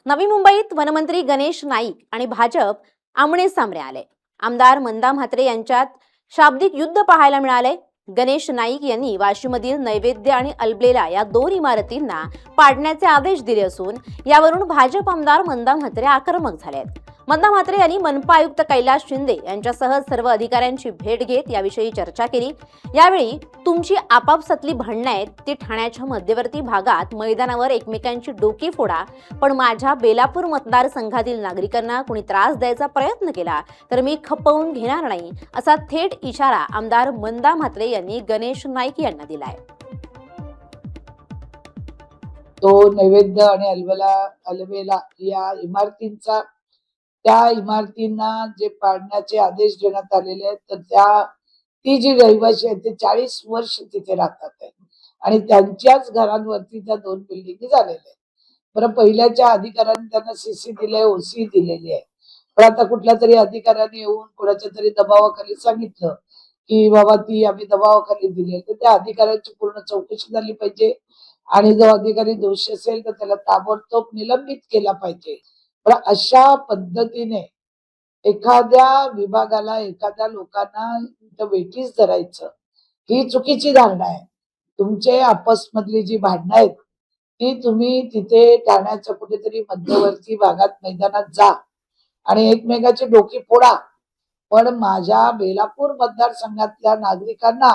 नवी मुंबईत वनमंत्री गणेश नाईक आणि भाजप आमने सामने आले। आमदार मंदा म्हात्रे यांच्यात शाब्दिक युद्ध पाहायला मिळाले। गणेश नाईक यांनी वाशीमधील नैवेद्य आणि अल्बलेला या दोन इमारतींना पाडण्याचे आदेश दिले असून यावरून भाजप आमदार मंदा म्हात्रे आक्रमक झाले आहेत। मंदा म्हात्रे यांनी मनपा आयुक्त कैलास शिंदे यांच्यासह सर्व अधिकाऱ्यांची भेट घेत याविषयी चर्चा केली। यावेळी तुमची आपापसातली भांडणं आहेत ती ठाण्याच्या मध्यवर्ती भागात मैदानावर एकमेकांची डोकी फोडा, पण माझ्या बेलापूर मतदारसंघातील नागरिकांना कुणी त्रास द्यायचा प्रयत्न केला तर मी खपवून घेणार नाही, असा थेट इशारा आमदार मंदा म्हात्रे यांनी गणेश नाईक यांना दिलाय। तो नैवेद्य आणि अलवेला या इमारतींचा त्या इमारतींना जे पाडण्याचे आदेश देण्यात आलेले आहेत, तर ती जी रहिवासी आहेत ते 40 वर्ष तिथे राहतात आणि त्यांच्याच घरांवरती त्या दोन बिल्डिंगी झालेल्या आहेत। बरं, पहिल्याच्या अधिकाऱ्यांनी त्यांना सीसी दिले, ओसी दिलेली आहे, पण आता कुठल्या तरी अधिकाऱ्याने येऊन कोणाच्या तरी दबावाखाली सांगितलं की बाबा ती आम्ही दबावाखाली दिली, तर त्या अधिकाऱ्याची पूर्ण चौकशी झाली पाहिजे आणि जो अधिकारी दोषी असेल तर त्याला ताबडतोब निलंबित केला पाहिजे। पण अशा पद्धतीने एखाद्या विभागाला, एखाद्या लोकांना वेठीस धरायचं ही चुकीची धारणा आहे। तुमचे आपसमधली जी भांडणं आहेत ती तुम्ही तिथे ठाण्याच्या कुठेतरी मध्यवर्ती भागात मैदानात जा आणि एकमेकाची डोकी फोडा, पण माझ्या बेलापूर मतदारसंघातल्या नागरिकांना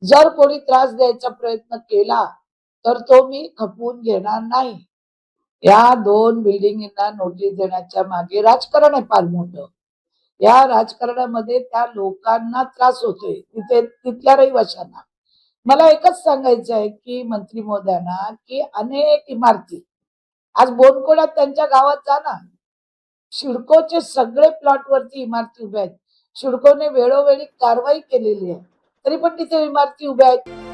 जर कोणी त्रास द्यायचा प्रयत्न केला तर तो मी खपवून घेणार नाही। या दोन बिल्डिंगींना नोटीस देण्याच्या मागे राजकारण आहे फार मोठं। या राजकारणामध्ये त्या लोकांना त्रास होतोय, तिथल्या रहिवाशांना। मला एकच सांगायचं आहे की मंत्री महोदयांना की अनेक इमारती आज बोनकोड्यात त्यांच्या गावात जा ना, सिडकोचे सगळे प्लॉट वरती इमारती उभ्या आहेत। सिडकोने वेळोवेळी कारवाई केलेली आहे, तरी पण तिथे इमारती उभ्या आहेत।